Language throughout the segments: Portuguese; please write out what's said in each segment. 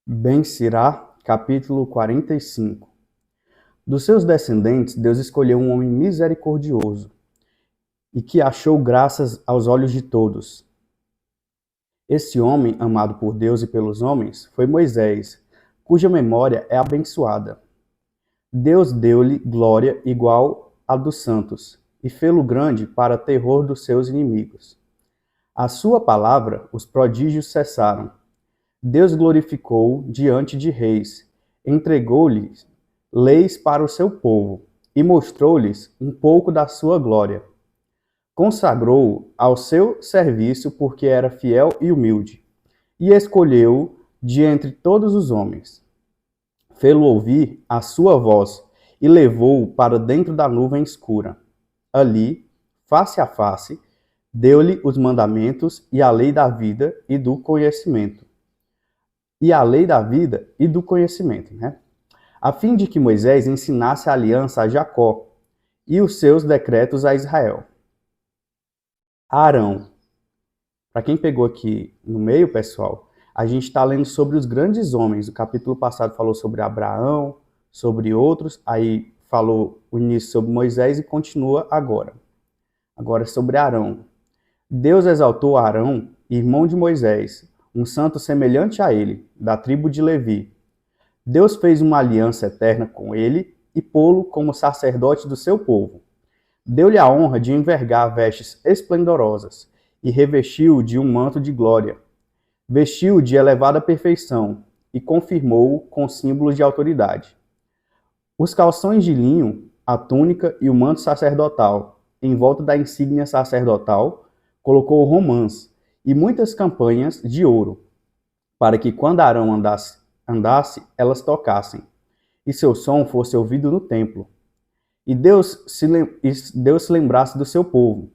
Ben-Sirá, capítulo 45. Dos seus descendentes, Deus escolheu um homem misericordioso e que achou graças aos olhos de todos. Esse homem, amado por Deus e pelos homens, foi Moisés, cuja memória é abençoada. Deus deu-lhe glória igual à dos santos e fê-lo grande para terror dos seus inimigos. À sua palavra, os prodígios cessaram. Deus glorificou diante de reis, entregou-lhes leis para o seu povo e mostrou-lhes um pouco da sua glória. Consagrou-o ao seu serviço porque era fiel e humilde, e escolheu-o de entre todos os homens. Fê-lo ouvir a sua voz e levou-o para dentro da nuvem escura. Ali, face a face, deu-lhe os mandamentos e a lei da vida e do conhecimento. A fim de que Moisés ensinasse a aliança a Jacó e os seus decretos a Israel. Arão. Para quem pegou aqui no meio, pessoal, a gente está lendo sobre os grandes homens. O capítulo passado falou sobre Abraão, sobre outros, aí falou o início sobre Moisés e continua agora. Agora sobre Arão. Deus exaltou Arão, irmão de Moisés, um santo semelhante a ele, da tribo de Levi. Deus fez uma aliança eterna com ele e pô-lo como sacerdote do seu povo. Deu-lhe a honra de envergar vestes esplendorosas e revestiu-o de um manto de glória. Vestiu-o de elevada perfeição e confirmou-o com símbolos de autoridade. Os calções de linho, a túnica e o manto sacerdotal, em volta da insígnia sacerdotal, colocou romãs e muitas campanhas de ouro, para que quando Arão andasse, elas tocassem, e seu som fosse ouvido no templo. E Deus se lembrasse do seu povo.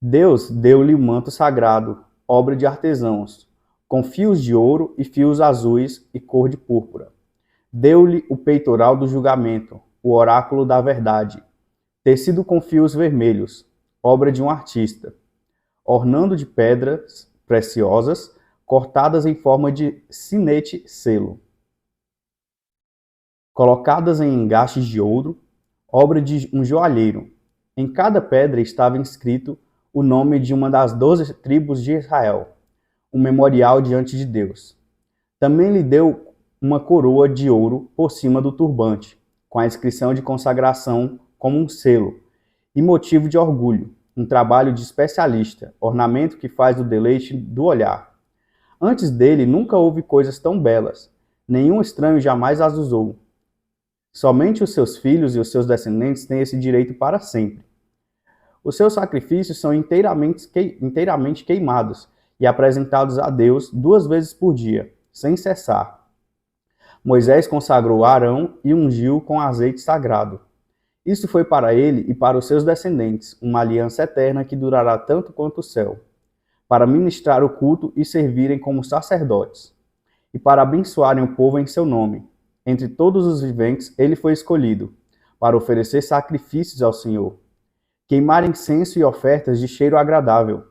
Deus deu-lhe o manto sagrado, obra de artesãos, com fios de ouro e fios azuis e cor de púrpura. Deu-lhe o peitoral do julgamento, o oráculo da verdade, tecido com fios vermelhos, obra de um artista, ornando de pedras preciosas, cortadas em forma de sinete selo, colocadas em engastes de ouro, obra de um joalheiro. Em cada pedra estava inscrito o nome de uma das 12 tribos de Israel, um memorial diante de Deus. Também lhe deu uma coroa de ouro por cima do turbante, com a inscrição de consagração como um selo, e motivo de orgulho, um trabalho de especialista, ornamento que faz o deleite do olhar. Antes dele nunca houve coisas tão belas, nenhum estranho jamais as usou. Somente os seus filhos e os seus descendentes têm esse direito para sempre. Os seus sacrifícios são inteiramente queimados e apresentados a Deus 2 vezes por dia, sem cessar. Moisés consagrou Arão e ungiu com azeite sagrado. Isso foi para ele e para os seus descendentes uma aliança eterna que durará tanto quanto o céu, para ministrar o culto e servirem como sacerdotes, e para abençoarem o povo em seu nome. Entre todos os viventes ele foi escolhido, para oferecer sacrifícios ao Senhor, queimar incenso e ofertas de cheiro agradável,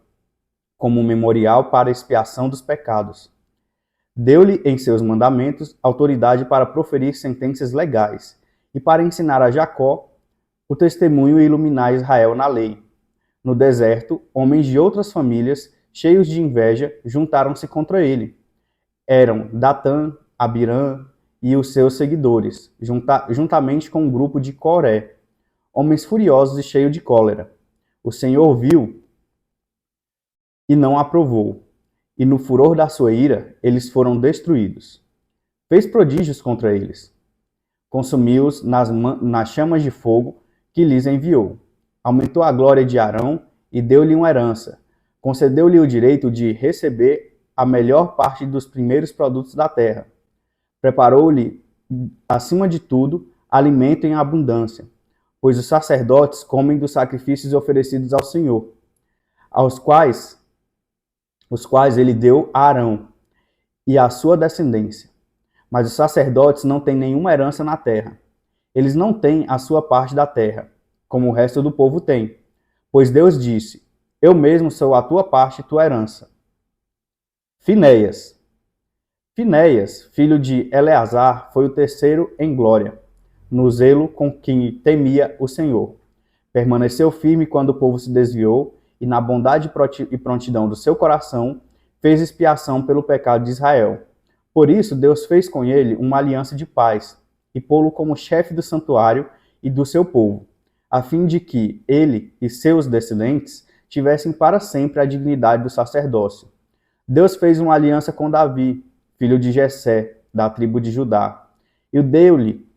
como um memorial para a expiação dos pecados. Deu-lhe em seus mandamentos autoridade para proferir sentenças legais e para ensinar a Jacó o testemunho e iluminar Israel na lei. No deserto, homens de outras famílias, cheios de inveja, juntaram-se contra ele. Eram Datã, Abirã e os seus seguidores, juntamente com um grupo de Coré, homens furiosos e cheios de cólera. O Senhor viu e não aprovou, e no furor da sua ira, eles foram destruídos. Fez prodígios contra eles. Consumiu-os nas chamas de fogo que lhes enviou. Aumentou a glória de Arão e deu-lhe uma herança. Concedeu-lhe o direito de receber a melhor parte dos primeiros produtos da terra. Preparou-lhe, acima de tudo, alimento em abundância, pois os sacerdotes comem dos sacrifícios oferecidos ao Senhor, os quais ele deu a Arão e à sua descendência. Mas os sacerdotes não têm nenhuma herança na terra. Eles não têm a sua parte da terra, como o resto do povo tem. Pois Deus disse: Eu mesmo sou a tua parte e tua herança. Finéias. Finéias, filho de Eleazar, foi o terceiro em glória, no zelo com que temia o Senhor. Permaneceu firme quando o povo se desviou, e na bondade e prontidão do seu coração, fez expiação pelo pecado de Israel. Por isso, Deus fez com ele uma aliança de paz, e pô-lo como chefe do santuário e do seu povo, a fim de que ele e seus descendentes tivessem para sempre a dignidade do sacerdócio. Deus fez uma aliança com Davi, filho de Jessé, da tribo de Judá, e deu-lhe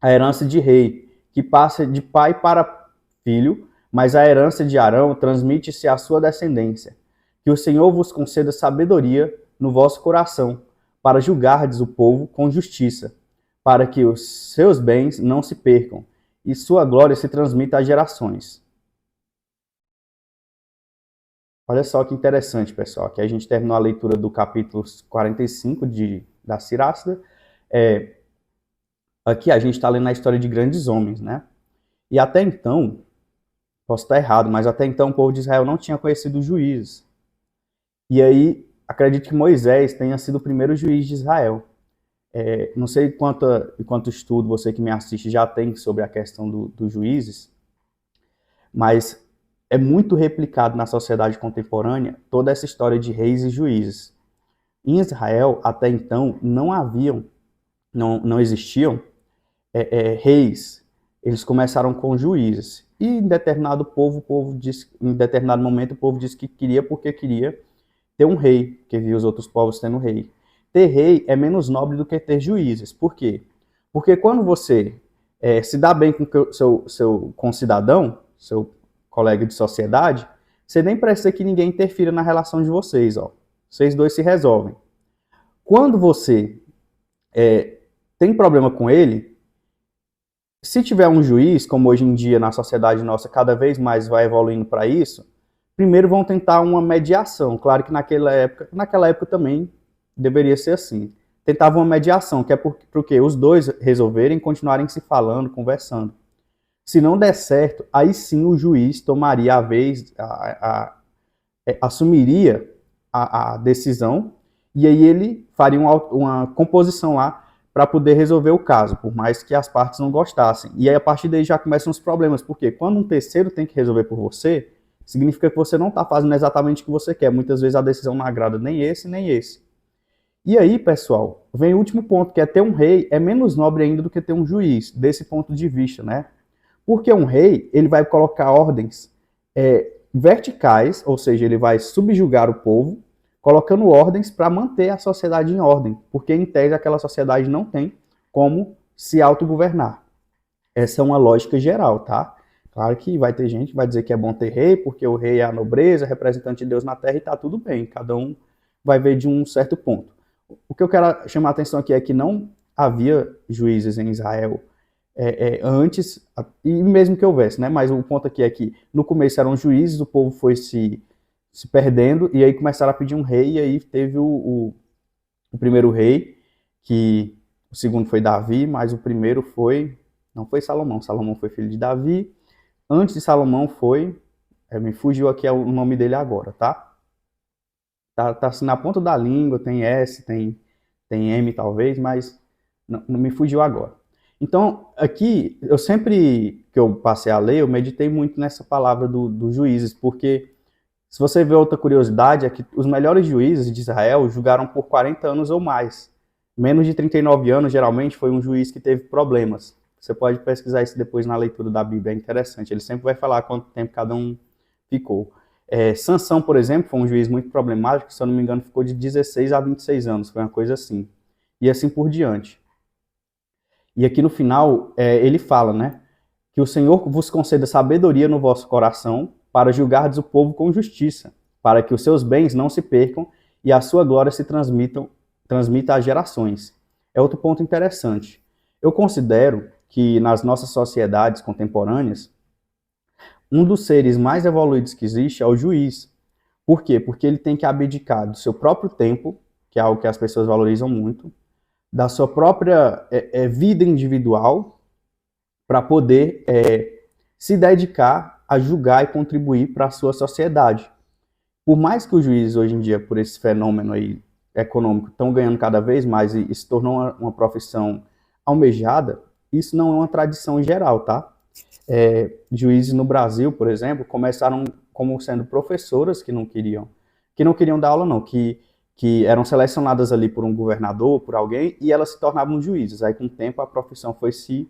a herança de rei, que passa de pai para filho, mas a herança de Arão transmite-se à sua descendência. Que o Senhor vos conceda sabedoria no vosso coração, para julgardes o povo com justiça, para que os seus bens não se percam, e sua glória se transmita às gerações. Olha só que interessante, pessoal. Aqui a gente terminou a leitura do capítulo 45 da Cirácida. Aqui a gente está lendo a história de grandes homens, né? E até então, posso estar errado, mas até então o povo de Israel não tinha conhecido os juízes. E aí, acredito que Moisés tenha sido o primeiro juiz de Israel. Não sei quanto estudo você que me assiste já tem sobre a questão dos juízes, mas é muito replicado na sociedade contemporânea toda essa história de reis e juízes. Em Israel, até então, não existiam reis. Eles começaram com juízes. E em determinado momento, o povo disse que queria porque queria ter um rei, que via os outros povos tendo rei. Ter rei é menos nobre do que ter juízes. Por quê? Porque quando você se dá bem com o seu concidadão, seu colega de sociedade, você nem precisa que ninguém interfira na relação de vocês. Ó. Vocês dois se resolvem. Quando você tem problema com ele, se tiver um juiz, como hoje em dia na sociedade nossa cada vez mais vai evoluindo para isso, primeiro vão tentar uma mediação. Claro que naquela época também deveria ser assim. Tentava uma mediação, que é porque os dois resolverem continuarem se falando, conversando. Se não der certo, aí sim o juiz tomaria a vez, assumiria a decisão, e aí ele faria uma composição lá para poder resolver o caso, por mais que as partes não gostassem. E aí a partir daí já começam os problemas, porque quando um terceiro tem que resolver por você, significa que você não está fazendo exatamente o que você quer. Muitas vezes a decisão não agrada nem esse, nem esse. E aí, pessoal, vem o último ponto, que é ter um rei é menos nobre ainda do que ter um juiz, desse ponto de vista, né? Porque um rei, ele vai colocar ordens verticais, ou seja, ele vai subjugar o povo, colocando ordens para manter a sociedade em ordem, porque em tese aquela sociedade não tem como se autogovernar. Essa é uma lógica geral, tá? Claro que vai ter gente que vai dizer que é bom ter rei, porque o rei é a nobreza, representante de Deus na terra, e tá tudo bem, cada um vai ver de um certo ponto. O que eu quero chamar a atenção aqui é que não havia juízes em Israel antes, e mesmo que houvesse, né? Mas o ponto aqui é que no começo eram juízes, o povo foi se perdendo, e aí começaram a pedir um rei, e aí teve o primeiro rei, que o segundo foi Davi, mas o primeiro não foi Salomão, Salomão foi filho de Davi, antes de Salomão me fugiu aqui o nome dele agora, tá? Tá assim na ponta da língua, tem S, tem M talvez, mas não me fugiu agora. Então, aqui, sempre que eu passei a ler, eu meditei muito nessa palavra dos juízes, porque se você vê outra curiosidade, é que os melhores juízes de Israel julgaram por 40 anos ou mais. Menos de 39 anos, geralmente, foi um juiz que teve problemas. Você pode pesquisar isso depois na leitura da Bíblia, é interessante. Ele sempre vai falar quanto tempo cada um ficou. Sansão, por exemplo, foi um juiz muito problemático, se eu não me engano, ficou de 16 a 26 anos, foi uma coisa assim. E assim por diante. E aqui no final, ele fala, né? Que o Senhor vos conceda sabedoria no vosso coração para julgardes o povo com justiça, para que os seus bens não se percam e a sua glória se transmita às gerações. É outro ponto interessante. Eu considero que nas nossas sociedades contemporâneas, um dos seres mais evoluídos que existe é o juiz. Por quê? Porque ele tem que abdicar do seu próprio tempo, que é algo que as pessoas valorizam muito, da sua própria vida individual, para poder se dedicar a julgar e contribuir para a sua sociedade. Por mais que o juiz, hoje em dia, por esse fenômeno aí econômico estão ganhando cada vez mais e se tornou uma profissão almejada, isso não é uma tradição geral, tá? Juízes no Brasil, por exemplo, começaram como sendo professoras que não queriam dar aula não, que eram selecionadas ali por um governador, por alguém, e elas se tornavam juízes. Aí com o tempo a profissão foi se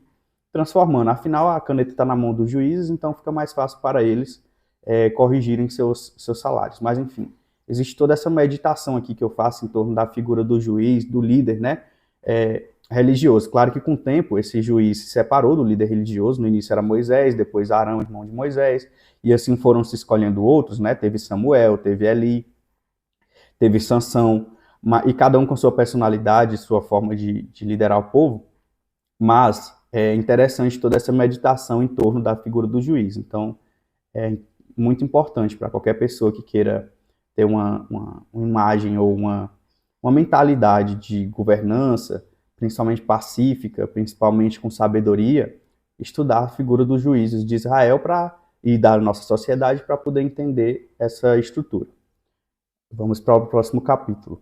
transformando. Afinal, a caneta está na mão dos juízes, então fica mais fácil para eles corrigirem seus salários. Mas enfim, existe toda essa meditação aqui que eu faço em torno da figura do juiz, do líder, né? Religioso. Claro que com o tempo esse juiz se separou do líder religioso, no início era Moisés, depois Arão, irmão de Moisés, e assim foram se escolhendo outros, né? Teve Samuel, teve Eli, teve Sansão, e cada um com sua personalidade, sua forma de liderar o povo, mas é interessante toda essa meditação em torno da figura do juiz. Então, é muito importante para qualquer pessoa que queira ter uma imagem ou uma mentalidade de governança, principalmente pacífica, principalmente com sabedoria, estudar a figura dos juízes de Israel e da nossa sociedade para poder entender essa estrutura. Vamos para o próximo capítulo.